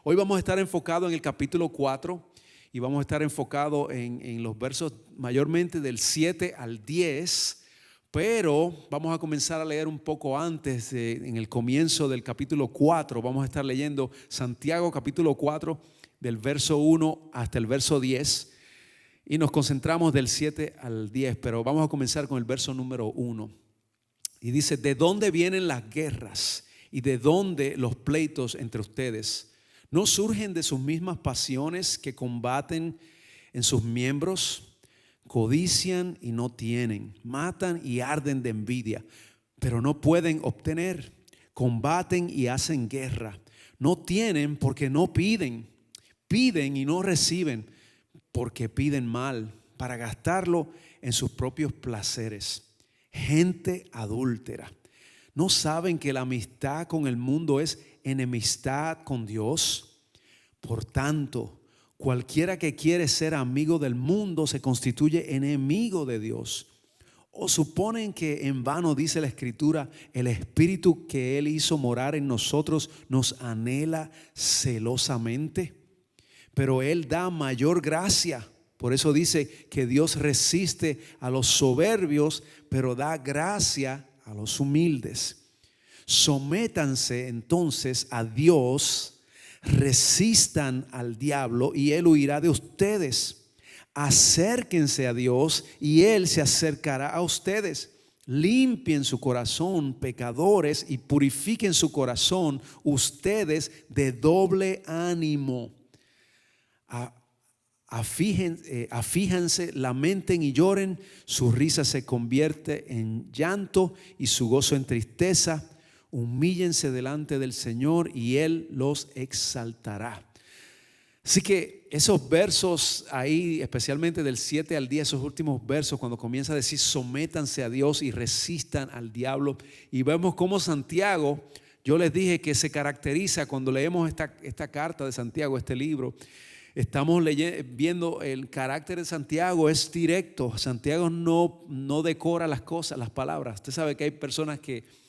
Hoy vamos a estar enfocados en el capítulo 4 y vamos a estar enfocados en los versos mayormente del 7 al 10, pero vamos a comenzar a leer un poco antes, en el comienzo del capítulo 4. Vamos a estar leyendo Santiago capítulo 4 del verso 1 hasta el verso 10 y nos concentramos del 7 al 10, pero vamos a comenzar con el verso número 1. Y dice: ¿de dónde vienen las guerras y de dónde los pleitos entre ustedes? ¿No surgen de sus mismas pasiones que combaten en sus miembros? Codician y no tienen, matan y arden de envidia, pero no pueden obtener. Combaten y hacen guerra. No tienen porque no piden. Piden y no reciben porque piden mal, para gastarlo en sus propios placeres. Gente adúltera. ¿No saben que la amistad con el mundo es enemistad con Dios? Por tanto, cualquiera que quiere ser amigo del mundo se constituye enemigo de Dios. ¿O suponen que en vano dice la Escritura: el Espíritu que Él hizo morar en nosotros nos anhela celosamente? Pero Él da mayor gracia. Por eso dice que Dios resiste a los soberbios, pero da gracia a los humildes. Sométanse entonces a Dios, resistan al diablo y él huirá de ustedes. Acérquense a Dios y Él se acercará a ustedes. Limpien su corazón, pecadores, y purifiquen su corazón, ustedes de doble ánimo. Afíjanse, lamenten y lloren. Su risa se convierte en llanto y su gozo en tristeza. Humíllense delante del Señor y Él los exaltará. Así que esos versos ahí, especialmente del 7 al 10, esos últimos versos, cuando comienza a decir sométanse a Dios y resistan al diablo, y vemos cómo Santiago, yo les dije que se caracteriza cuando leemos esta carta de Santiago, este libro. Estamos viendo el carácter de Santiago, es directo. Santiago no decora las cosas, las palabras. Usted sabe que hay personas que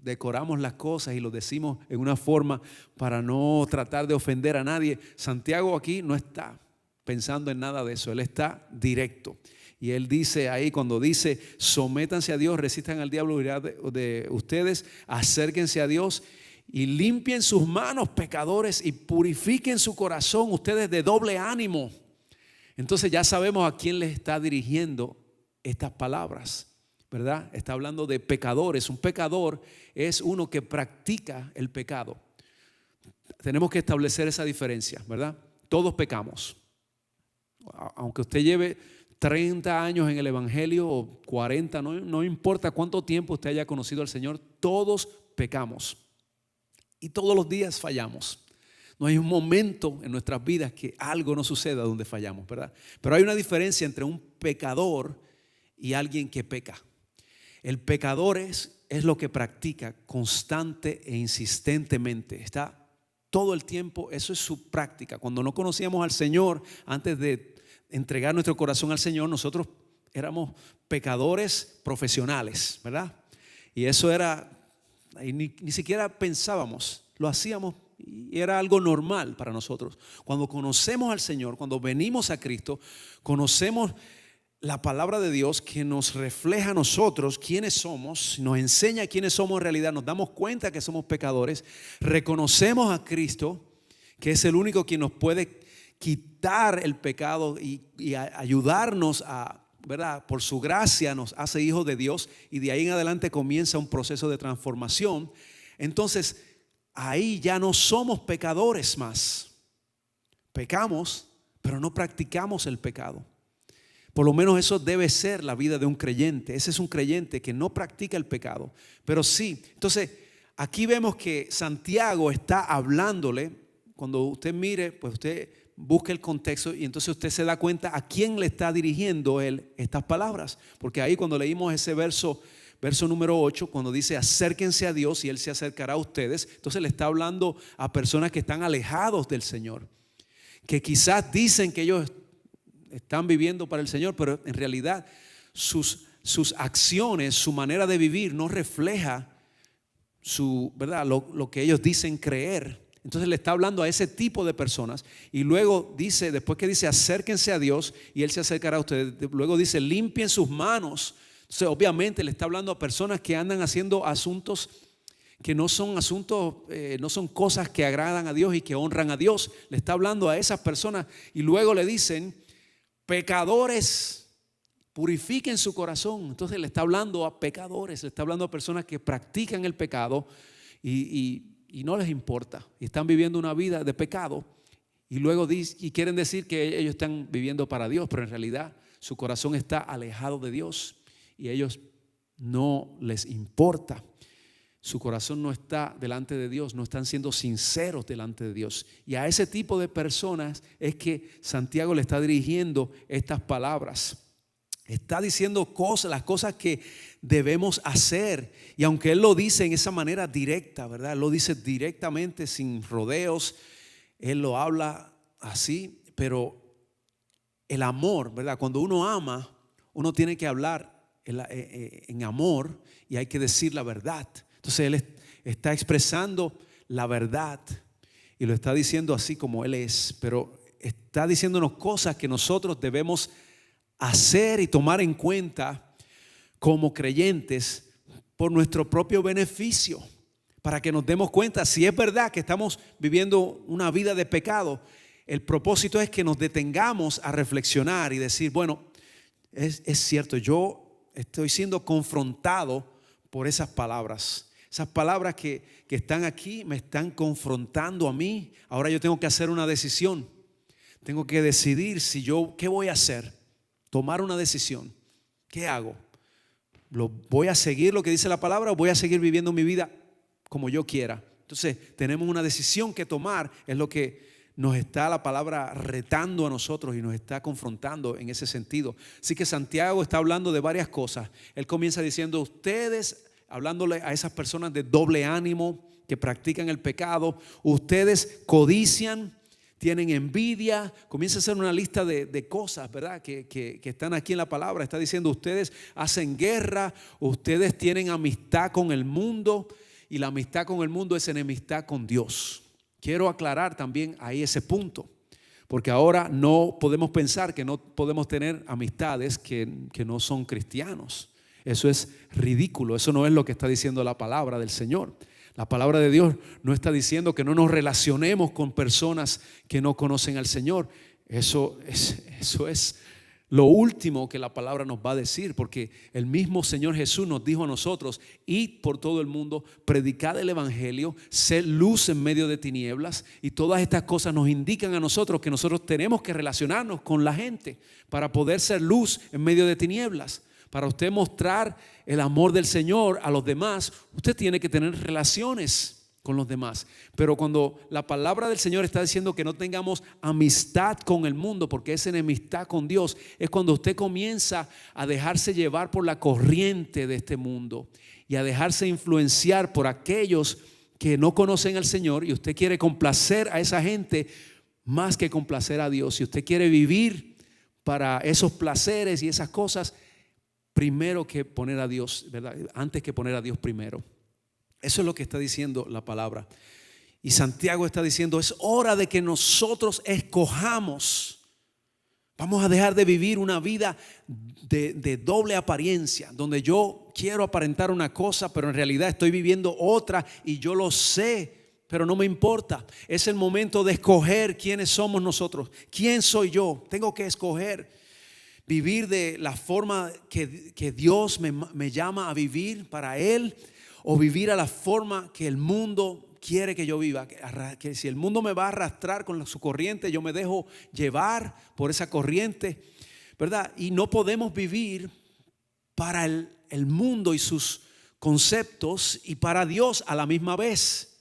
decoramos las cosas y lo decimos en una forma para no tratar de ofender a nadie. Santiago aquí no está pensando en nada de eso, él está directo. Y él dice ahí, cuando dice sométanse a Dios, resistan al diablo de ustedes, acérquense a Dios y limpien sus manos, pecadores, y purifiquen su corazón, ustedes de doble ánimo. Entonces ya sabemos a quién les está dirigiendo estas palabras, ¿verdad? Está hablando de pecadores. Un pecador es uno que practica el pecado. Tenemos que establecer esa diferencia, ¿verdad? Todos pecamos. Aunque usted lleve 30 años en el evangelio o 40, no importa cuánto tiempo usted haya conocido al Señor, todos pecamos. Y todos los días fallamos. No hay un momento en nuestras vidas que algo no suceda donde fallamos, ¿verdad? Pero hay una diferencia entre un pecador y alguien que peca. El pecador es lo que practica constante e insistentemente. Está todo el tiempo, eso es su práctica. Cuando no conocíamos al Señor, antes de entregar nuestro corazón al Señor, nosotros éramos pecadores profesionales, ¿verdad? Y eso era... Y ni siquiera pensábamos, lo hacíamos y era algo normal para nosotros. Cuando conocemos al Señor, cuando venimos a Cristo, conocemos la palabra de Dios que nos refleja a nosotros quiénes somos, nos enseña quiénes somos en realidad, nos damos cuenta que somos pecadores, reconocemos a Cristo, que es el único quien nos puede quitar el pecado y ayudarnos a, ¿verdad? Por su gracia nos hace hijos de Dios, y de ahí en adelante comienza un proceso de transformación. Entonces ahí ya no somos pecadores más. Pecamos, pero no practicamos el pecado. Por lo menos eso debe ser la vida de un creyente. Ese es un creyente que no practica el pecado, pero sí. Entonces aquí vemos que Santiago está hablándole. Cuando usted mire, pues usted busque el contexto y entonces usted se da cuenta a quién le está dirigiendo él estas palabras. Porque ahí cuando leímos ese verso número 8, cuando dice acérquense a Dios y Él se acercará a ustedes, entonces le está hablando a personas que están alejados del Señor, que quizás dicen que ellos están viviendo para el Señor, pero en realidad sus acciones, su manera de vivir no refleja ¿verdad? Lo que ellos dicen creer. Entonces le está hablando a ese tipo de personas. Y luego dice, después que dice acérquense a Dios y Él se acercará a ustedes, luego dice limpien sus manos. Entonces obviamente le está hablando a personas que andan haciendo asuntos que no son asuntos, no son cosas que agradan a Dios y que honran a Dios. Le está hablando a esas personas y luego le dicen pecadores, purifiquen su corazón. Entonces le está hablando a pecadores, le está hablando a personas que practican el pecado y no les importa y están viviendo una vida de pecado y luego quieren decir que ellos están viviendo para Dios, pero en realidad su corazón está alejado de Dios y a ellos no les importa. Su corazón no está delante de Dios, no están siendo sinceros delante de Dios. Y a ese tipo de personas es que Santiago le está dirigiendo estas palabras. Está diciendo las cosas que debemos hacer. Y aunque él lo dice en esa manera directa, ¿verdad? Él lo dice directamente, sin rodeos. Él lo habla así, pero el amor, ¿verdad? Cuando uno ama, uno tiene que hablar en amor y hay que decir la verdad. Entonces él está expresando la verdad y lo está diciendo así como él es, pero está diciéndonos cosas que nosotros debemos hacer y tomar en cuenta como creyentes por nuestro propio beneficio, para que nos demos cuenta si es verdad que estamos viviendo una vida de pecado. El propósito es que nos detengamos a reflexionar y decir, bueno, es cierto, yo estoy siendo confrontado por esas palabras. Esas palabras que están aquí me están confrontando a mí. Ahora yo tengo que hacer una decisión. Tengo que decidir ¿qué voy a hacer? Tomar una decisión. ¿Qué hago? ¿Voy a seguir lo que dice la palabra o voy a seguir viviendo mi vida como yo quiera? Entonces tenemos una decisión que tomar. Es lo que nos está la palabra retando a nosotros y nos está confrontando en ese sentido. Así que Santiago está hablando de varias cosas. Él comienza diciendo, ustedes, hablándole a esas personas de doble ánimo que practican el pecado, ustedes codician, tienen envidia. Comienza a hacer una lista de cosas, ¿verdad? Que están aquí en la palabra. Está diciendo, ustedes hacen guerra, ustedes tienen amistad con el mundo y la amistad con el mundo es enemistad con Dios. Quiero aclarar también ahí ese punto, porque ahora no podemos pensar que no podemos tener amistades que no son cristianos. Eso es ridículo, eso no es lo que está diciendo la palabra del Señor. La palabra de Dios no está diciendo que no nos relacionemos con personas que no conocen al Señor. Eso es lo último que la palabra nos va a decir, porque el mismo Señor Jesús nos dijo a nosotros, id por todo el mundo, predicad el evangelio, sed luz en medio de tinieblas, y todas estas cosas nos indican a nosotros que nosotros tenemos que relacionarnos con la gente para poder ser luz en medio de tinieblas. Para usted mostrar el amor del Señor a los demás, usted tiene que tener relaciones con los demás. Pero cuando la palabra del Señor está diciendo que no tengamos amistad con el mundo, porque es enemistad con Dios, es cuando usted comienza a dejarse llevar por la corriente de este mundo y a dejarse influenciar por aquellos que no conocen al Señor, y usted quiere complacer a esa gente más que complacer a Dios. Si usted quiere vivir para esos placeres y esas cosas, primero que poner a Dios, ¿verdad? Antes que poner a Dios primero. Eso es lo que está diciendo la palabra. Y Santiago está diciendo, es hora de que nosotros escojamos. Vamos a dejar de vivir una vida de doble apariencia, donde yo quiero aparentar una cosa, pero en realidad estoy viviendo otra y yo lo sé, pero no me importa. Es el momento de escoger quiénes somos nosotros. ¿Quién soy yo? Tengo que escoger. Vivir de la forma que Dios me llama a vivir para Él, o vivir a la forma que el mundo quiere que yo viva. Que si el mundo me va a arrastrar con su corriente, yo me dejo llevar por esa corriente, ¿verdad? Y no podemos vivir para el mundo y sus conceptos y para Dios a la misma vez.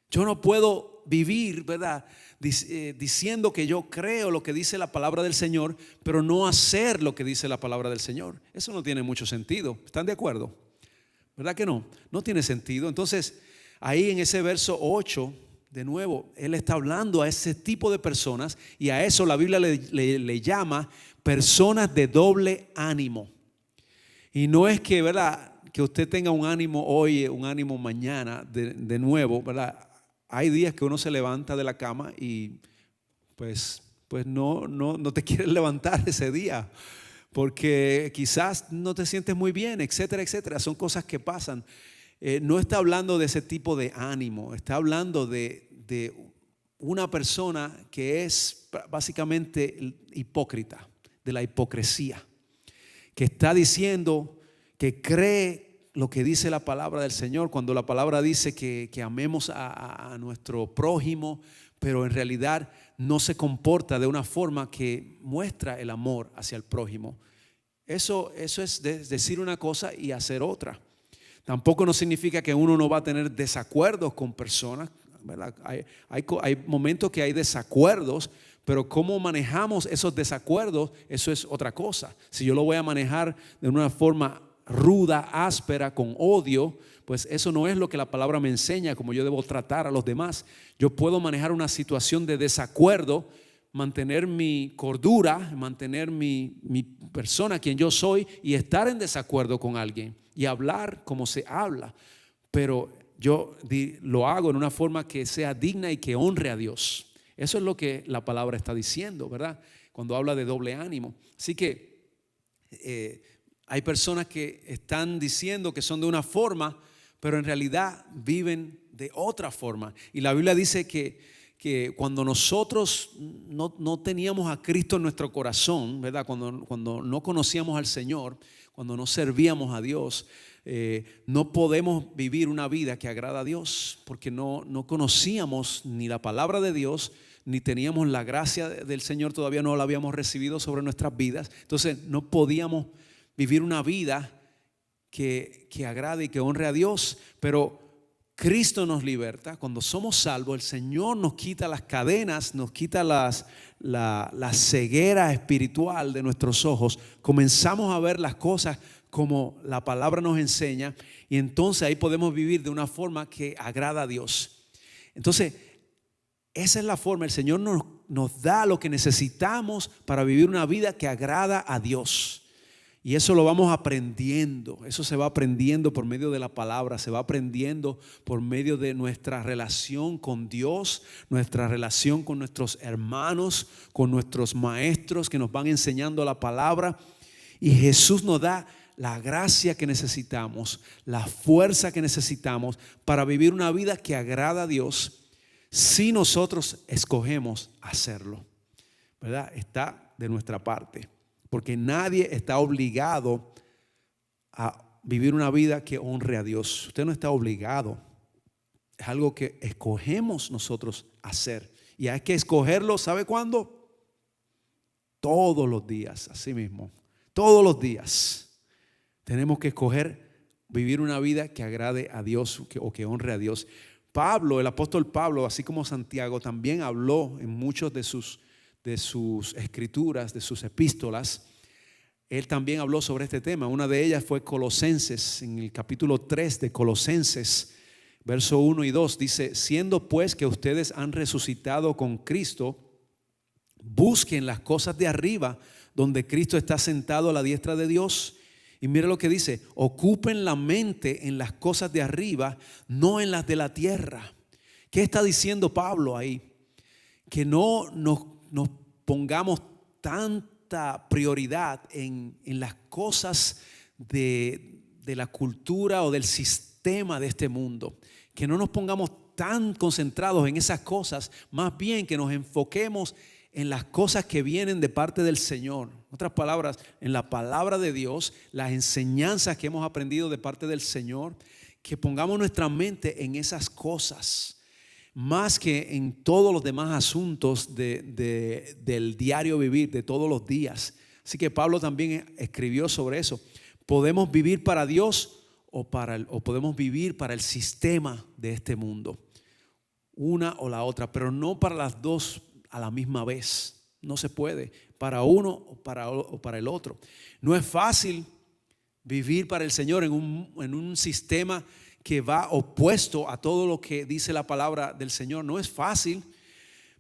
Yo no puedo vivir, ¿verdad?, diciendo que yo creo lo que dice la palabra del Señor, pero no hacer lo que dice la palabra del Señor. Eso no tiene mucho sentido. ¿Están de acuerdo? ¿Verdad que no? No tiene sentido. Entonces, ahí en ese verso 8, de nuevo, él está hablando a ese tipo de personas, y a eso la Biblia le llama personas de doble ánimo. Y no es que, ¿verdad?, que usted tenga un ánimo hoy, un ánimo mañana de nuevo, ¿verdad? hay días que uno se levanta de la cama y pues no te quieres levantar ese día, porque quizás no te sientes muy bien, etcétera, etcétera. Son cosas que pasan. No está hablando de ese tipo de ánimo, está hablando de una persona que es básicamente hipócrita, de la hipocresía, que está diciendo que cree lo que dice la palabra del Señor, cuando la palabra dice que amemos a nuestro prójimo, pero en realidad no se comporta de una forma que muestra el amor hacia el prójimo. Eso es decir una cosa y hacer otra. Tampoco no significa que uno no va a tener desacuerdos con personas, ¿verdad? Hay momentos que hay desacuerdos, pero cómo manejamos esos desacuerdos, eso es otra cosa. Si yo lo voy a manejar de una forma ruda, áspera, con odio, pues eso no es lo que la palabra me enseña, como yo debo tratar a los demás. Yo puedo manejar una situación de desacuerdo, mantener mi cordura, mantener mi persona, quien yo soy, y estar en desacuerdo con alguien y hablar como se habla, pero yo lo hago en una forma que sea digna y que honre a Dios. Eso es lo que la palabra está diciendo, ¿verdad? Cuando habla de doble ánimo. Así que hay personas que están diciendo que son de una forma, pero en realidad viven de otra forma. Y la Biblia dice que cuando nosotros no teníamos a Cristo en nuestro corazón, ¿verdad? Cuando no conocíamos al Señor, cuando no servíamos a Dios, no podemos vivir una vida que agrada a Dios, porque no conocíamos ni la palabra de Dios, ni teníamos la gracia del Señor, todavía no la habíamos recibido sobre nuestras vidas. Entonces no podíamos vivir una vida que agrade y que honre a Dios. Pero Cristo nos liberta. Cuando somos salvos, el Señor nos quita las cadenas, nos quita la ceguera espiritual de nuestros ojos. Comenzamos a ver las cosas como la palabra nos enseña, y entonces ahí podemos vivir de una forma que agrada a Dios. Entonces esa es la forma. El Señor nos da lo que necesitamos para vivir una vida que agrada a Dios. Y eso lo vamos aprendiendo. Eso se va aprendiendo por medio de la palabra. Se va aprendiendo por medio de nuestra relación con Dios, nuestra relación con nuestros hermanos, con nuestros maestros que nos van enseñando la palabra. Y Jesús nos da la gracia que necesitamos, la fuerza que necesitamos para vivir una vida que agrada a Dios, si nosotros escogemos hacerlo, ¿verdad? Está de nuestra parte. Porque nadie está obligado a vivir una vida que honre a Dios. Usted no está obligado. Es algo que escogemos nosotros hacer. Y hay que escogerlo, ¿sabe cuándo? Todos los días, así mismo. Todos los días tenemos que escoger vivir una vida que agrade a Dios o que honre a Dios. Pablo, el apóstol Pablo, así como Santiago, también habló en muchos de sus escrituras, de sus epístolas. Él también habló sobre este tema. Una de ellas fue Colosenses. En el capítulo 3 de Colosenses, verso 1 y 2 dice: siendo pues que ustedes han resucitado con Cristo, busquen las cosas de arriba, donde Cristo está sentado a la diestra de Dios. Y mire lo que dice: ocupen la mente en las cosas de arriba, no en las de la tierra. ¿Qué está diciendo Pablo ahí? Que no nos pongamos tanta prioridad en las cosas de la cultura o del sistema de este mundo, que no nos pongamos tan concentrados en esas cosas, más bien que nos enfoquemos en las cosas que vienen de parte del Señor. En otras palabras, en la palabra de Dios, las enseñanzas que hemos aprendido de parte del Señor, que pongamos nuestra mente en esas cosas, más que en todos los demás asuntos del diario vivir, de todos los días. Así que Pablo también escribió sobre eso. Podemos vivir para Dios o podemos vivir para el sistema de este mundo. Una o la otra, pero no para las dos a la misma vez. No se puede, para uno o para el otro. No es fácil vivir para el Señor en un sistema que va opuesto a todo lo que dice la palabra del Señor. No es fácil,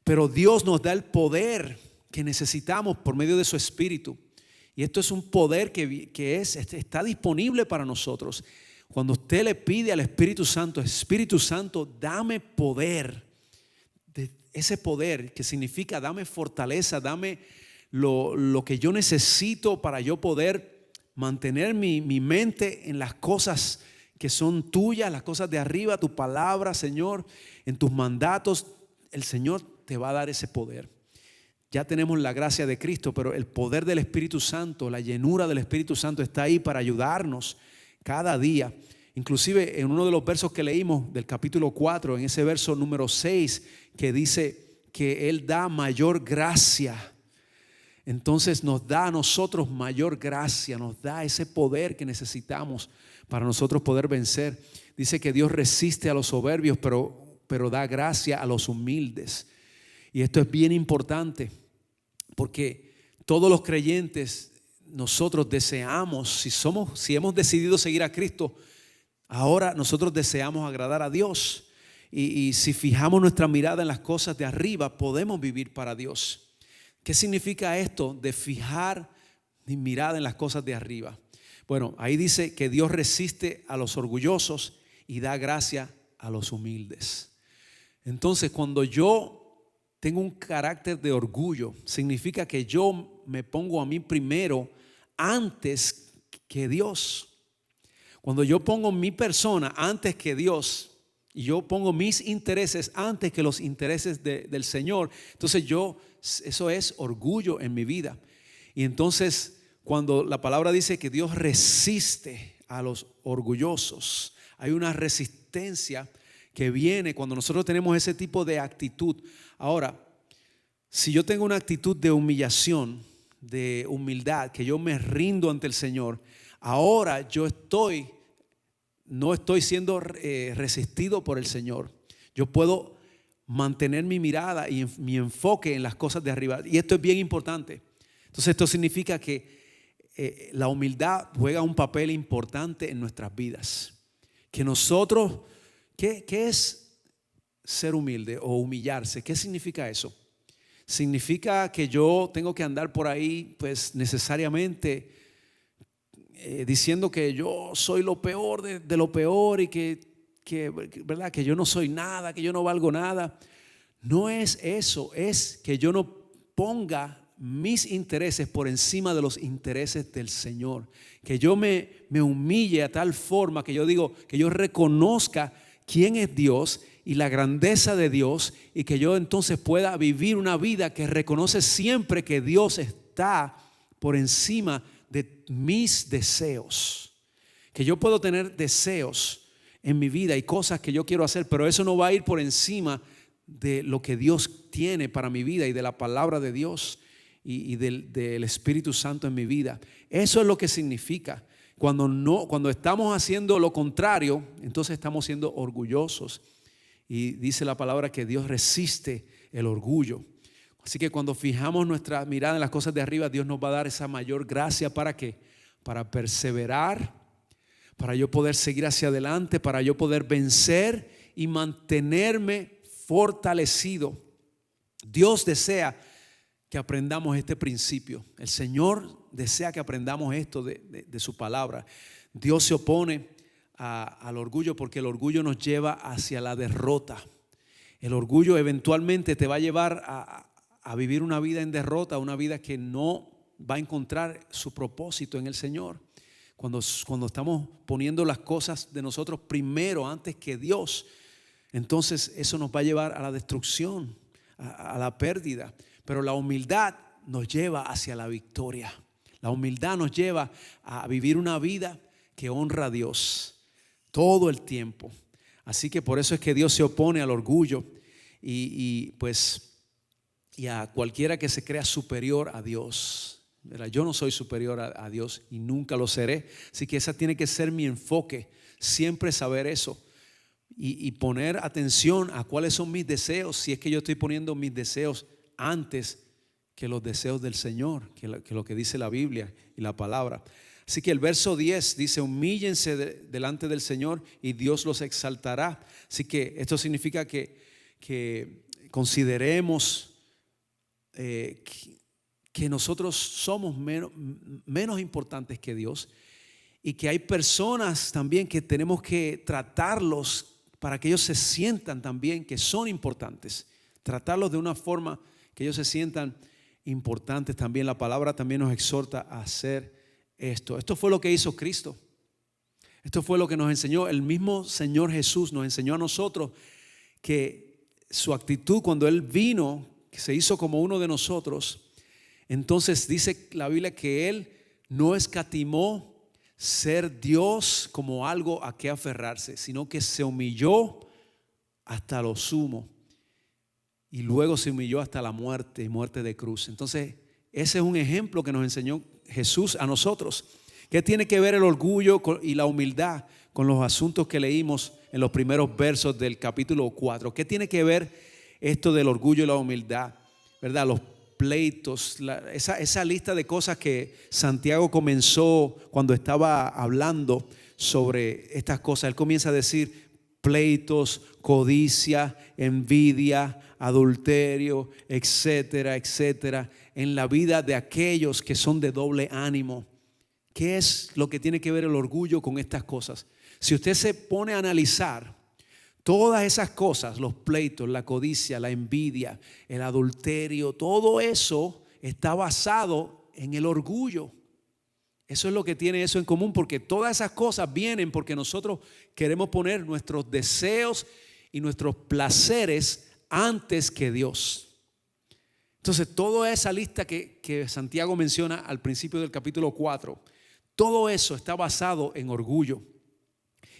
pero Dios nos da el poder que necesitamos por medio de su Espíritu. Y esto es un poder que está disponible para nosotros. cuando usted le pide al Espíritu Santo, dame poder, ese poder que significa dame fortaleza, dame lo que yo necesito para yo poder mantener mi mente en las cosas que son tuyas, las cosas de arriba, tu palabra, Señor, en tus mandatos. El Señor te va a dar ese poder. Ya tenemos la gracia de Cristo, pero el poder del Espíritu Santo, la llenura del Espíritu Santo está ahí para ayudarnos cada día. Inclusive en uno de los versos que leímos del capítulo 4, en ese verso número 6, que dice que Él da mayor gracia. Entonces nos da a nosotros mayor gracia, nos da ese poder que necesitamos para nosotros poder vencer. Dice que Dios resiste a los soberbios, pero da gracia a los humildes. Y esto es bien importante porque todos los creyentes, nosotros deseamos, si hemos decidido seguir a Cristo, ahora nosotros deseamos agradar a Dios. Y si fijamos nuestra mirada en las cosas de arriba, podemos vivir para Dios. ¿Qué significa esto de fijar mi mirada en las cosas de arriba? Bueno, ahí dice que Dios resiste a los orgullosos y da gracia a los humildes. Entonces, cuando yo tengo un carácter de orgullo, significa que yo me pongo a mí primero antes que Dios. Cuando yo pongo mi persona antes que Dios y yo pongo mis intereses antes que los intereses del Señor, entonces eso es orgullo en mi vida. Y entonces cuando la palabra dice que Dios resiste a los orgullosos, hay una resistencia que viene cuando nosotros tenemos ese tipo de actitud. Ahora, si yo tengo una actitud de humillación, de humildad, que yo me rindo ante el Señor, ahora yo no estoy siendo resistido por el Señor. Yo puedo mantener mi mirada y mi enfoque en las cosas de arriba. Y esto es bien importante. Entonces esto significa que la humildad juega un papel importante en nuestras vidas. Que nosotros, ¿qué es ser humilde o humillarse? ¿Qué significa eso? Significa que yo tengo que andar por ahí pues necesariamente diciendo que yo soy lo peor de lo peor y ¿verdad? Que yo no soy nada, que yo no valgo nada. No es eso, es que yo no ponga mis intereses por encima de los intereses del Señor. Que yo me humille a tal forma que yo digo, que yo reconozca quién es Dios y la grandeza de Dios, y que yo entonces pueda vivir una vida que reconoce siempre que Dios está por encima de mis deseos. Que yo puedo tener deseos en mi vida y cosas que yo quiero hacer, pero eso no va a ir por encima de lo que Dios tiene para mi vida y de la palabra de Dios y del Espíritu Santo en mi vida. Eso es lo que significa. Cuando estamos haciendo lo contrario, entonces estamos siendo orgullosos. Y dice la palabra que Dios resiste el orgullo. Así que cuando fijamos nuestra mirada en las cosas de arriba, Dios nos va a dar esa mayor gracia. ¿Para qué? Para perseverar, para yo poder seguir hacia adelante, para yo poder vencer y mantenerme fortalecido. Dios desea que aprendamos este principio. El Señor desea que aprendamos esto de su palabra. Dios se opone al orgullo porque el orgullo nos lleva hacia la derrota. El orgullo eventualmente te va a llevar a vivir una vida en derrota, una vida que no va a encontrar su propósito en el Señor. Cuando estamos poniendo las cosas de nosotros primero antes que Dios, entonces eso nos va a llevar a la destrucción, a la pérdida. Pero la humildad nos lleva hacia la victoria. La humildad nos lleva a vivir una vida que honra a Dios todo el tiempo. Así que por eso es que Dios se opone al orgullo y a cualquiera que se crea superior a Dios. Yo no soy superior a Dios y nunca lo seré. Así que ese tiene que ser mi enfoque, siempre saber eso y poner atención a cuáles son mis deseos. Si es que yo estoy poniendo mis deseos antes que los deseos del Señor, que lo que dice la Biblia y la palabra. Así que el verso 10 dice: humíllense delante del Señor y Dios los exaltará. Así que esto significa que consideremos que nosotros somos menos importantes que Dios y que hay personas también que tenemos que tratarlos para que ellos se sientan también que son importantes. Tratarlos de una forma que ellos se sientan importantes también. La palabra también nos exhorta a hacer esto. Esto fue lo que hizo Cristo. Esto fue lo que nos enseñó. El mismo Señor Jesús nos enseñó a nosotros que su actitud cuando Él vino, que se hizo como uno de nosotros. Entonces dice la Biblia que Él no escatimó ser Dios como algo a que aferrarse, sino que se humilló hasta lo sumo y luego se humilló hasta la muerte y muerte de cruz. Entonces ese es un ejemplo que nos enseñó Jesús a nosotros. ¿Qué tiene que ver el orgullo y la humildad con los asuntos que leímos en los primeros versos del capítulo 4? ¿Qué tiene que ver esto del orgullo y la humildad? ¿Verdad? Los pleitos, esa lista de cosas que Santiago comenzó cuando estaba hablando sobre estas cosas. Él comienza a decir pleitos, codicia, envidia, adulterio, etcétera, etcétera, en la vida de aquellos que son de doble ánimo. ¿Qué es lo que tiene que ver el orgullo con estas cosas? Si usted se pone a analizar todas esas cosas, los pleitos, la codicia, la envidia, el adulterio, todo eso está basado en el orgullo. Eso es lo que tiene eso en común, porque todas esas cosas vienen porque nosotros queremos poner nuestros deseos y nuestros placeres antes que Dios. Entonces, toda esa lista que Santiago menciona al principio del capítulo 4, todo eso está basado en orgullo.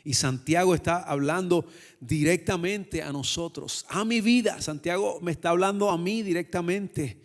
Y Santiago está hablando directamente a nosotros, a mi vida. Santiago me está hablando a mí directamente.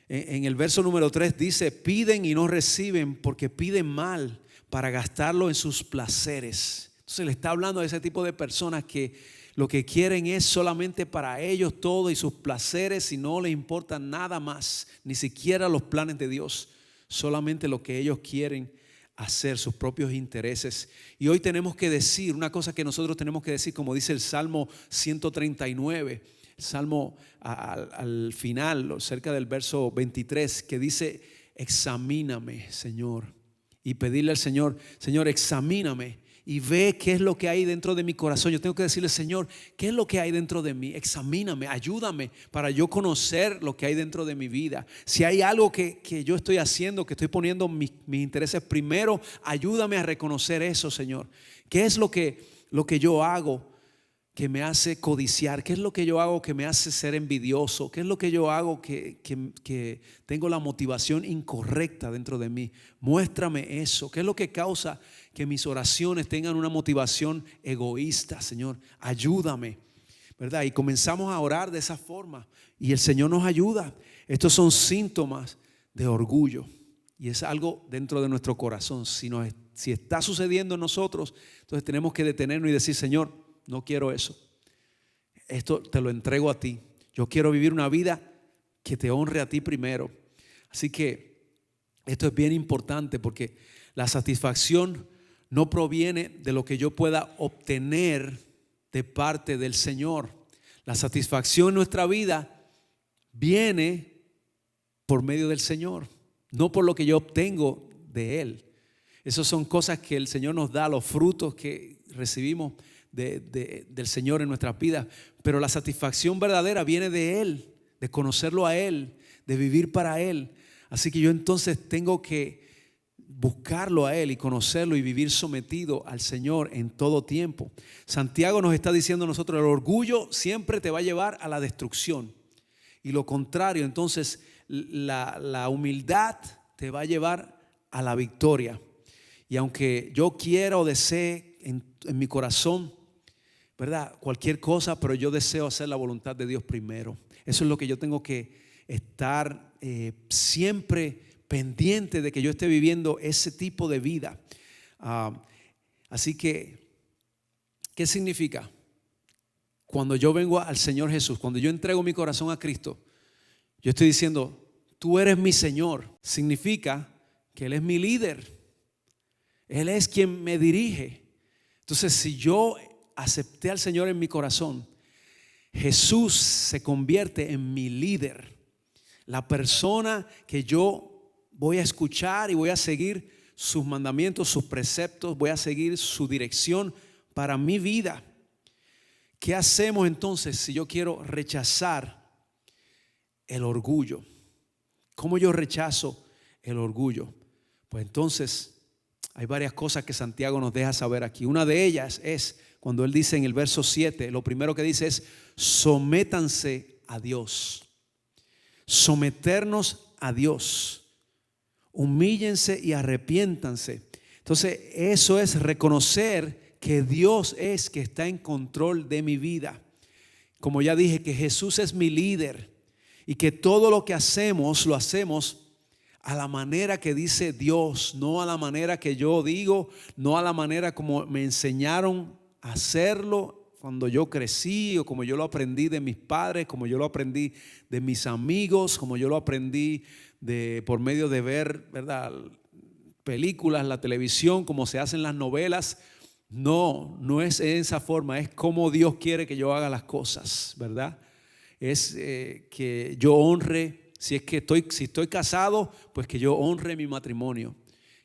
En el verso número 3 dice: piden y no reciben porque piden mal para gastarlo en sus placeres. Entonces le está hablando a ese tipo de personas que lo que quieren es solamente para ellos todo y sus placeres, y no les importa nada más, ni siquiera los planes de Dios, solamente lo que ellos quieren hacer, sus propios intereses. Y hoy tenemos que decir una cosa que nosotros tenemos que decir, como dice el Salmo 139, el Salmo al final, cerca del verso 23, que dice: examíname, Señor, y pedirle al Señor: Señor, examíname y ve qué es lo que hay dentro de mi corazón. Yo tengo que decirle: Señor, ¿qué es lo que hay dentro de mí? Examíname, ayúdame para yo conocer lo que hay dentro de mi vida. Si hay algo que yo estoy haciendo, que estoy poniendo mis intereses primero, ayúdame a reconocer eso, Señor. ¿Qué es lo que yo hago que me hace codiciar? ¿Qué es lo que yo hago que me hace ser envidioso? ¿Qué es lo que yo hago que tengo la motivación incorrecta dentro de mí? Muéstrame eso. ¿Qué es lo que causa que mis oraciones tengan una motivación egoísta? Señor, ayúdame, ¿verdad? Y comenzamos a orar de esa forma y el Señor nos ayuda. Estos son síntomas de orgullo y es algo dentro de nuestro corazón. Si está sucediendo en nosotros, entonces tenemos que detenernos y decir: Señor, no quiero eso. Esto te lo entrego a ti. Yo quiero vivir una vida que te honre a ti primero. Así que esto es bien importante, porque la satisfacción no proviene de lo que yo pueda obtener de parte del Señor. La satisfacción en nuestra vida viene por medio del Señor, no por lo que yo obtengo de Él. Esas son cosas que el Señor nos da, los frutos que recibimos del Señor en nuestras vidas. Pero la satisfacción verdadera viene de Él, de conocerlo a Él, de vivir para Él. Así que yo entonces tengo que buscarlo a Él y conocerlo y vivir sometido al Señor en todo tiempo. Santiago nos está diciendo a nosotros: el orgullo siempre te va a llevar a la destrucción, y lo contrario, entonces la humildad te va a llevar a la victoria. Y aunque yo quiera o desee en mi corazón, ¿verdad?, cualquier cosa, pero yo deseo hacer la voluntad de Dios primero. Eso es lo que yo tengo que estar siempre pendiente de, que yo esté viviendo ese tipo de vida. Así que, ¿qué significa? Cuando yo vengo al Señor Jesús, cuando yo entrego mi corazón a Cristo, yo estoy diciendo: tú eres mi Señor. Significa que Él es mi líder, Él es quien me dirige. Entonces, si yo acepté al Señor en mi corazón, Jesús se convierte en mi líder, la persona que yo voy a escuchar y voy a seguir sus mandamientos, sus preceptos, voy a seguir su dirección para mi vida. ¿Qué hacemos entonces si yo quiero rechazar el orgullo? ¿Cómo yo rechazo el orgullo? Pues entonces hay varias cosas que Santiago nos deja saber aquí. Una de ellas es cuando él dice en el verso 7, lo primero que dice es: sométanse a Dios. Someternos a Dios. Humíllense y arrepiéntanse. Entonces eso es reconocer que Dios es que está en control de mi vida. Como ya dije, que Jesús es mi líder y que todo lo que hacemos lo hacemos a la manera que dice Dios, no a la manera que yo digo, no a la manera como me enseñaron a hacerlo cuando yo crecí, o como yo lo aprendí de mis padres, como yo lo aprendí de mis amigos, como yo lo aprendí por medio de ver, ¿verdad?, películas, la televisión, como se hacen las novelas. No es en esa forma, es como Dios quiere que yo haga las cosas, ¿verdad? Es que yo honre, si estoy casado, pues que yo honre mi matrimonio,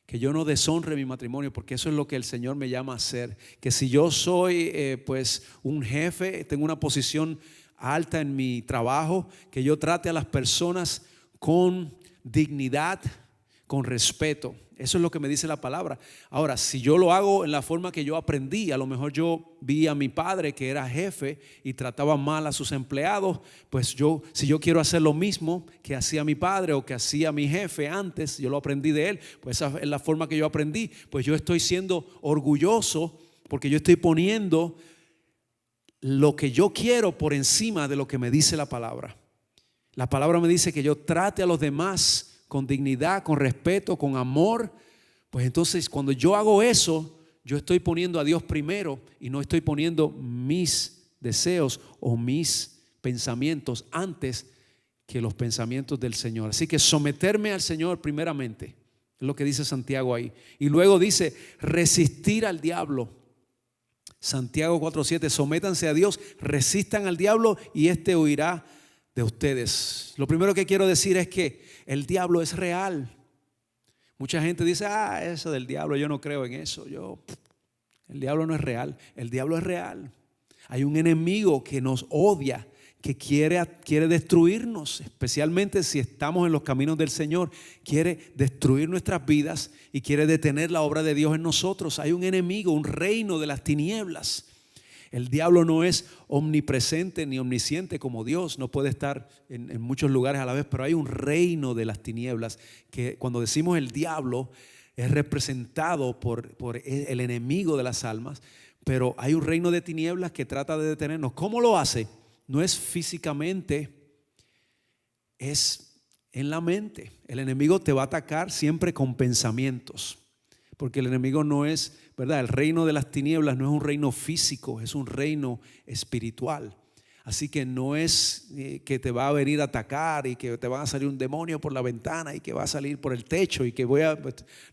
que yo no deshonre mi matrimonio, porque eso es lo que el Señor me llama a hacer. Que si yo soy pues un jefe, tengo una posición alta en mi trabajo, que yo trate a las personas con dignidad, con respeto. Eso es lo que me dice la palabra. Ahora, si yo lo hago en la forma que yo aprendí, a lo mejor yo vi a mi padre que era jefe y trataba mal a sus empleados, pues si yo quiero hacer lo mismo que hacía mi padre o que hacía mi jefe antes, yo lo aprendí de él, pues esa es la forma que yo aprendí. Pues yo estoy siendo orgulloso porque yo estoy poniendo lo que yo quiero por encima de lo que me dice la palabra. La palabra me dice que yo trate a los demás con dignidad, con respeto, con amor. Pues entonces cuando yo hago eso, yo estoy poniendo a Dios primero y no estoy poniendo mis deseos o mis pensamientos antes que los pensamientos del Señor. Así que someterme al Señor primeramente, es lo que dice Santiago ahí. Y luego dice resistir al diablo. Santiago 4:7, sométanse a Dios, resistan al diablo y éste huirá de ustedes. Lo primero que quiero decir es que el diablo es real. Mucha gente dice: eso del diablo, yo no creo en eso. El diablo no es real. El diablo es real. Hay un enemigo que nos odia, que quiere destruirnos, especialmente si estamos en los caminos del Señor. Quiere destruir nuestras vidas y quiere detener la obra de Dios en nosotros. Hay un enemigo, un reino de las tinieblas. El diablo no es omnipresente ni omnisciente como Dios, no puede estar en muchos lugares a la vez, pero hay un reino de las tinieblas que cuando decimos el diablo es representado por el enemigo de las almas, pero hay un reino de tinieblas que trata de detenernos. ¿Cómo lo hace? No es físicamente, es en la mente. El enemigo te va a atacar siempre con pensamientos, porque el enemigo no es, ¿verdad? El reino de las tinieblas no es un reino físico, es un reino espiritual. Así que no es que te va a venir a atacar y que te va a salir un demonio por la ventana y que va a salir por el techo y que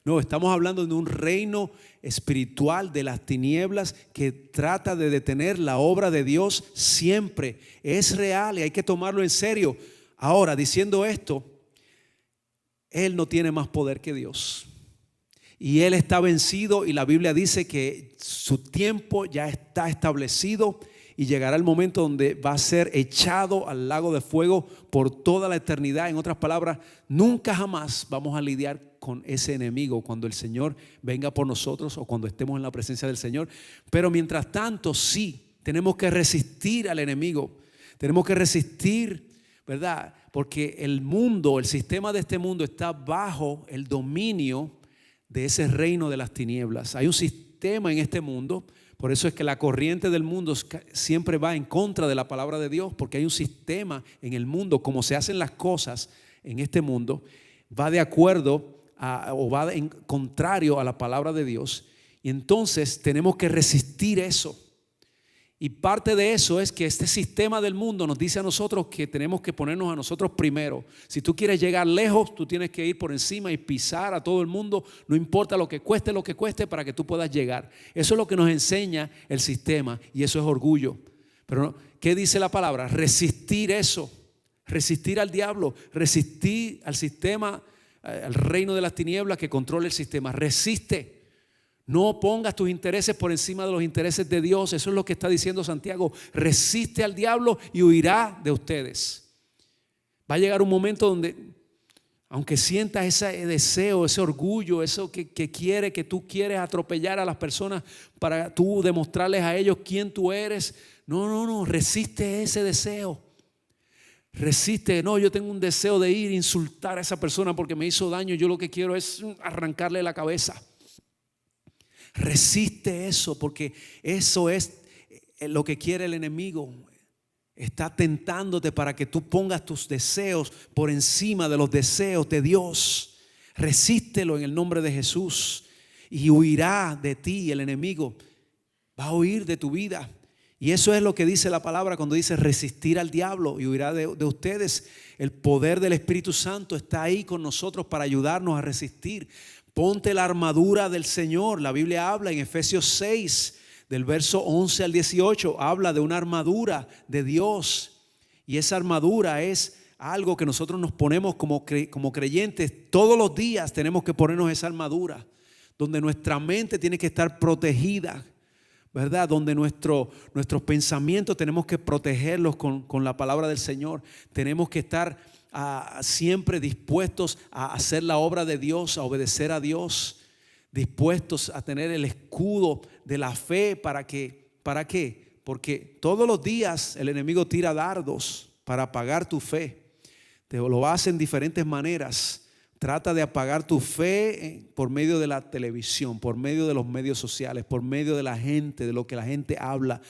no, estamos hablando de un reino espiritual de las tinieblas que trata de detener la obra de Dios siempre. Es real y hay que tomarlo en serio. Ahora, diciendo esto, Él no tiene más poder que Dios. Y Él está vencido y la Biblia dice que su tiempo ya está establecido y llegará el momento donde va a ser echado al lago de fuego por toda la eternidad. En otras palabras, nunca jamás vamos a lidiar con ese enemigo cuando el Señor venga por nosotros o cuando estemos en la presencia del Señor. Pero mientras tanto, sí, tenemos que resistir al enemigo. Tenemos que resistir, ¿verdad? Porque el mundo, el sistema de este mundo está bajo el dominio de ese reino de las tinieblas. Hay un sistema en este mundo, por eso es que la corriente del mundo siempre va en contra de la palabra de Dios, porque hay un sistema en el mundo, como se hacen las cosas en este mundo, va de acuerdo o va en contrario a la palabra de Dios, y entonces tenemos que resistir eso. Y parte de eso es que este sistema del mundo nos dice a nosotros que tenemos que ponernos a nosotros primero. Si tú quieres llegar lejos, tú tienes que ir por encima y pisar a todo el mundo, no importa lo que cueste para que tú puedas llegar. Eso es lo que nos enseña el sistema y eso es orgullo. Pero ¿qué dice la palabra? Resistir eso, resistir al diablo, resistir al sistema al reino de las tinieblas que controle el sistema. Resiste. No pongas tus intereses por encima de los intereses de Dios. Eso es lo que está diciendo Santiago. Resiste al diablo y huirá de ustedes. Va a llegar un momento donde, aunque sientas ese deseo, ese orgullo, eso que tú quieres atropellar a las personas para tú demostrarles a ellos quién tú eres. No, resiste ese deseo. Resiste. No, yo tengo un deseo de ir a insultar a esa persona porque me hizo daño. Yo lo que quiero es arrancarle la cabeza. Resiste eso, porque eso es lo que quiere el enemigo. Está tentándote para que tú pongas tus deseos por encima de los deseos de Dios. Resístelo en el nombre de Jesús y huirá de ti el enemigo. Va a huir de tu vida. Y eso es lo que dice la palabra cuando dice resistir al diablo y huirá de ustedes. El poder del Espíritu Santo está ahí con nosotros para ayudarnos a resistir. Ponte la armadura del Señor. La Biblia habla en Efesios 6, del verso 11 al 18, habla de una armadura de Dios. Y esa armadura es algo que nosotros nos ponemos como creyentes. Todos los días tenemos que ponernos esa armadura, donde nuestra mente tiene que estar protegida, ¿verdad? Donde nuestros pensamientos tenemos que protegerlos con la palabra del Señor. Tenemos que estar siempre dispuestos a hacer la obra de Dios, a obedecer a Dios, dispuestos a tener el escudo de la fe. ¿Para qué? Porque todos los días el enemigo tira dardos para apagar tu fe. Te lo hace en diferentes maneras. Trata de apagar tu fe por medio de la televisión, por medio de los medios sociales, por medio de la gente, de lo que la gente habla.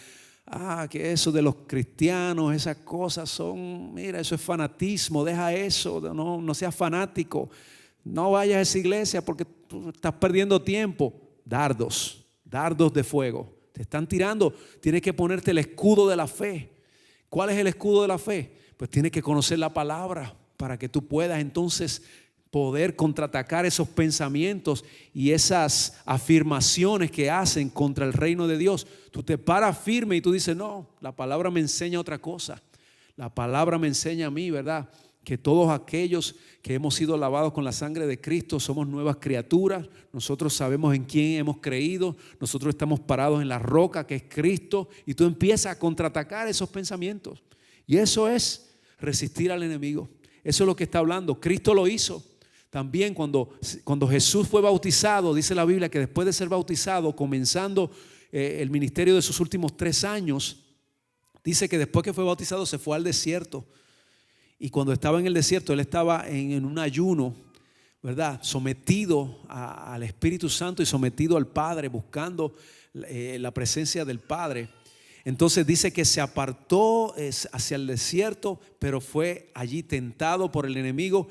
Que eso de los cristianos, esas cosas son, mira, eso es fanatismo, deja eso, no seas fanático, no vayas a esa iglesia porque tú estás perdiendo tiempo. Dardos de fuego, te están tirando. Tienes que ponerte el escudo de la fe. ¿Cuál es el escudo de la fe? Pues tienes que conocer la palabra para que tú puedas entonces poder contraatacar esos pensamientos y esas afirmaciones que hacen contra el reino de Dios. Tú te paras firme y tú dices, no, la palabra me enseña otra cosa. La palabra me enseña a mí, ¿verdad? Que todos aquellos que hemos sido lavados con la sangre de Cristo somos nuevas criaturas. Nosotros sabemos en quién hemos creído. Nosotros estamos parados en la roca que es Cristo. Y tú empiezas a contraatacar esos pensamientos. Y eso es resistir al enemigo. Eso es lo que está hablando. Cristo lo hizo. También cuando Jesús fue bautizado, dice la Biblia que después de ser bautizado, comenzando el ministerio de sus últimos 3 años, dice que después que fue bautizado se fue al desierto. Y cuando estaba en el desierto, él estaba en un ayuno, ¿verdad? Sometido al Espíritu Santo y sometido al Padre, buscando la presencia del Padre. Entonces dice que se apartó hacia el desierto, pero fue allí tentado por el enemigo.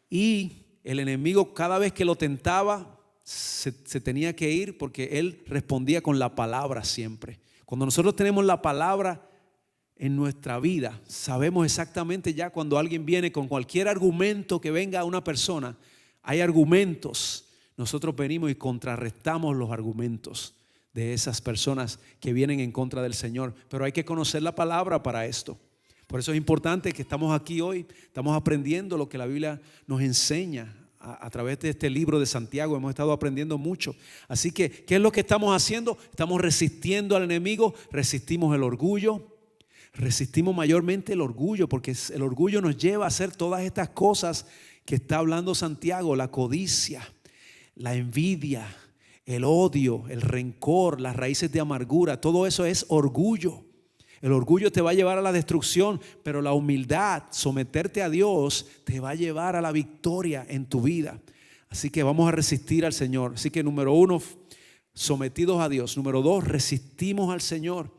Y el enemigo, cada vez que lo tentaba, se tenía que ir, porque él respondía con la palabra siempre. Cuando nosotros tenemos la palabra en nuestra vida, sabemos exactamente ya cuando alguien viene con cualquier argumento que venga a una persona. Hay argumentos. Nosotros venimos y contrarrestamos los argumentos de esas personas que vienen en contra del Señor. Pero hay que conocer la palabra para esto. Por eso es importante que estamos aquí hoy, estamos aprendiendo lo que la Biblia nos enseña a través de este libro de Santiago. Hemos estado aprendiendo mucho. Así que, ¿qué es lo que estamos haciendo? Estamos resistiendo al enemigo, resistimos el orgullo, resistimos mayormente el orgullo, porque el orgullo nos lleva a hacer todas estas cosas que está hablando Santiago: la codicia, la envidia, el odio, el rencor, las raíces de amargura. Todo eso es orgullo. El orgullo te va a llevar a la destrucción, pero la humildad, someterte a Dios, te va a llevar a la victoria en tu vida. Así que vamos a resistir al Señor. Así que número 1, sometidos a Dios. Número 2, resistimos al Señor.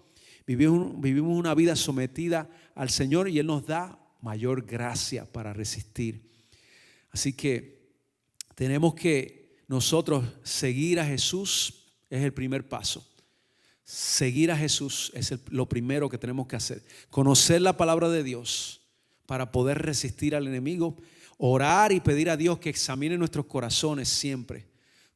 Vivimos una vida sometida al Señor y Él nos da mayor gracia para resistir. Así que tenemos que nosotros seguir a Jesús, es el primer paso. Seguir a Jesús es lo primero que tenemos que hacer. Conocer la palabra de Dios para poder resistir al enemigo. Orar y pedir a Dios que examine nuestros corazones siempre.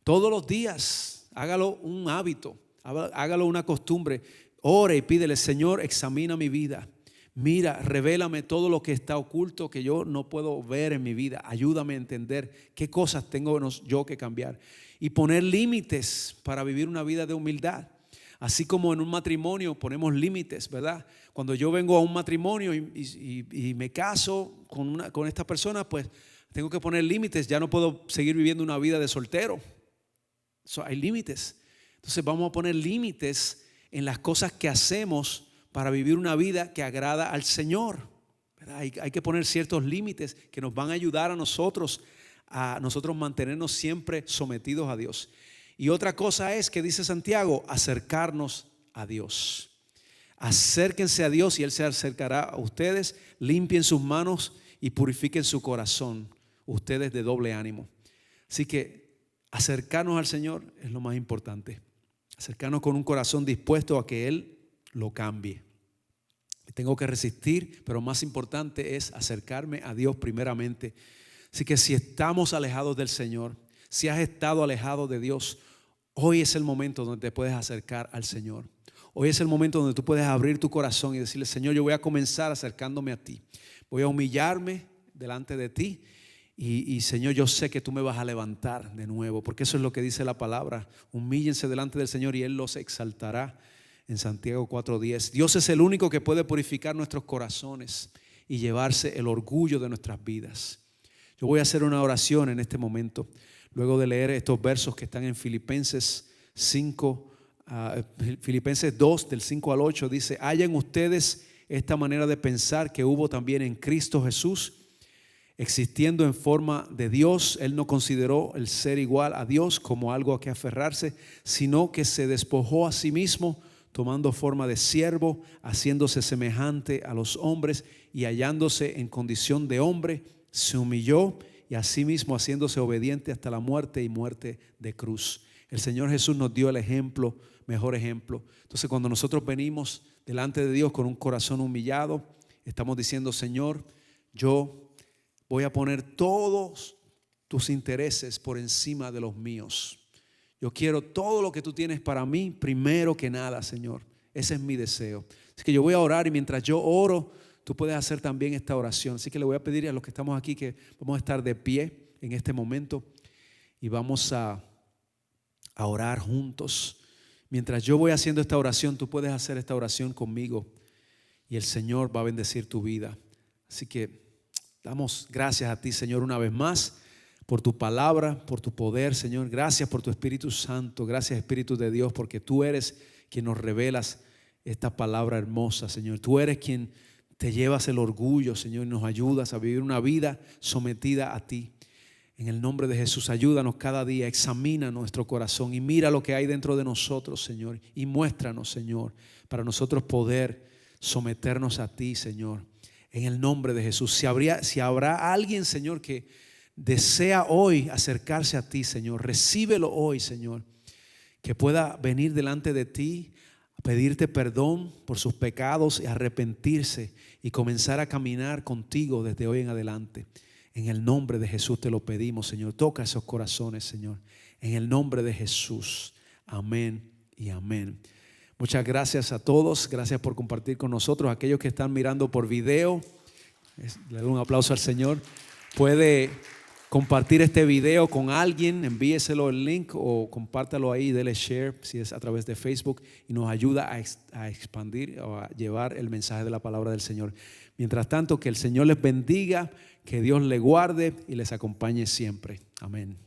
Todos los días, hágalo un hábito, hágalo una costumbre. Ore y pídele: Señor, examina mi vida. Mira, revélame todo lo que está oculto que yo no puedo ver en mi vida. Ayúdame a entender qué cosas tengo yo que cambiar. Y poner límites para vivir una vida de humildad. Así como en un matrimonio ponemos límites, ¿verdad? Cuando yo vengo a un matrimonio y me caso con esta persona, pues tengo que poner límites. Ya no puedo seguir viviendo una vida de soltero. Hay límites. Entonces vamos a poner límites en las cosas que hacemos para vivir una vida que agrada al Señor. Hay que poner ciertos límites que nos van a ayudar a nosotros mantenernos siempre sometidos a Dios. Y otra cosa es que dice Santiago, acercarnos a Dios. Acérquense a Dios y Él se acercará a ustedes. Limpien sus manos y purifiquen su corazón, ustedes de doble ánimo. Así que acercarnos al Señor es lo más importante. Acercarnos con un corazón dispuesto a que Él lo cambie. Tengo que resistir, pero más importante es acercarme a Dios primeramente. Así que si estamos alejados del Señor, si has estado alejado de Dios, hoy es el momento donde te puedes acercar al Señor. Hoy es el momento donde tú puedes abrir tu corazón y decirle, Señor, yo voy a comenzar acercándome a ti. Voy a humillarme delante de ti. Y Señor, yo sé que tú me vas a levantar de nuevo, porque eso es lo que dice la palabra. Humíllense delante del Señor y Él los exaltará. En Santiago 4:10. Dios es el único que puede purificar nuestros corazones y llevarse el orgullo de nuestras vidas. Yo voy a hacer una oración en este momento, luego de leer estos versos que están en Filipenses 2, del 5 al 8. Dice, hayan ustedes esta manera de pensar que hubo también en Cristo Jesús. Existiendo en forma de Dios, Él no consideró el ser igual a Dios como algo a que aferrarse, sino que se despojó a sí mismo, tomando forma de siervo, haciéndose semejante a los hombres y hallándose en condición de hombre, se humilló y asimismo haciéndose obediente hasta la muerte y muerte de cruz. El Señor Jesús nos dio el ejemplo, mejor ejemplo. Entonces cuando nosotros venimos delante de Dios con un corazón humillado, estamos diciendo, Señor, yo voy a poner todos tus intereses por encima de los míos. Yo quiero todo lo que tú tienes para mí primero que nada, Señor. Ese es mi deseo. Así que yo voy a orar y mientras yo oro, tú puedes hacer también esta oración. Así que le voy a pedir a los que estamos aquí que vamos a estar de pie en este momento y vamos a orar juntos. Mientras yo voy haciendo esta oración, tú puedes hacer esta oración conmigo y el Señor va a bendecir tu vida. Así que damos gracias a ti, Señor, una vez más. Por tu palabra, por tu poder, Señor. Gracias por tu Espíritu Santo. Gracias, Espíritu de Dios, porque tú eres quien nos revelas esta palabra hermosa, Señor. Tú eres quien te llevas el orgullo, Señor, y nos ayudas a vivir una vida sometida a ti. En el nombre de Jesús, ayúdanos cada día, examina nuestro corazón y mira lo que hay dentro de nosotros, Señor. Y muéstranos, Señor, para nosotros poder someternos a ti, Señor. En el nombre de Jesús. Si habrá alguien, Señor, que desea hoy acercarse a ti, Señor, recíbelo hoy, Señor, que pueda venir delante de ti a pedirte perdón por sus pecados y arrepentirse y comenzar a caminar contigo desde hoy en adelante. En el nombre de Jesús te lo pedimos, Señor. Toca esos corazones, Señor. En el nombre de Jesús. Amén y amén. Muchas gracias a todos. Gracias por compartir con nosotros. Aquellos que están mirando por video, le doy un aplauso al Señor. Puede compartir este video con alguien, envíeselo el link o compártalo ahí, dele share si es a través de Facebook y nos ayuda a expandir o a llevar el mensaje de la palabra del Señor. Mientras tanto, que el Señor les bendiga, que Dios les guarde y les acompañe siempre. Amén.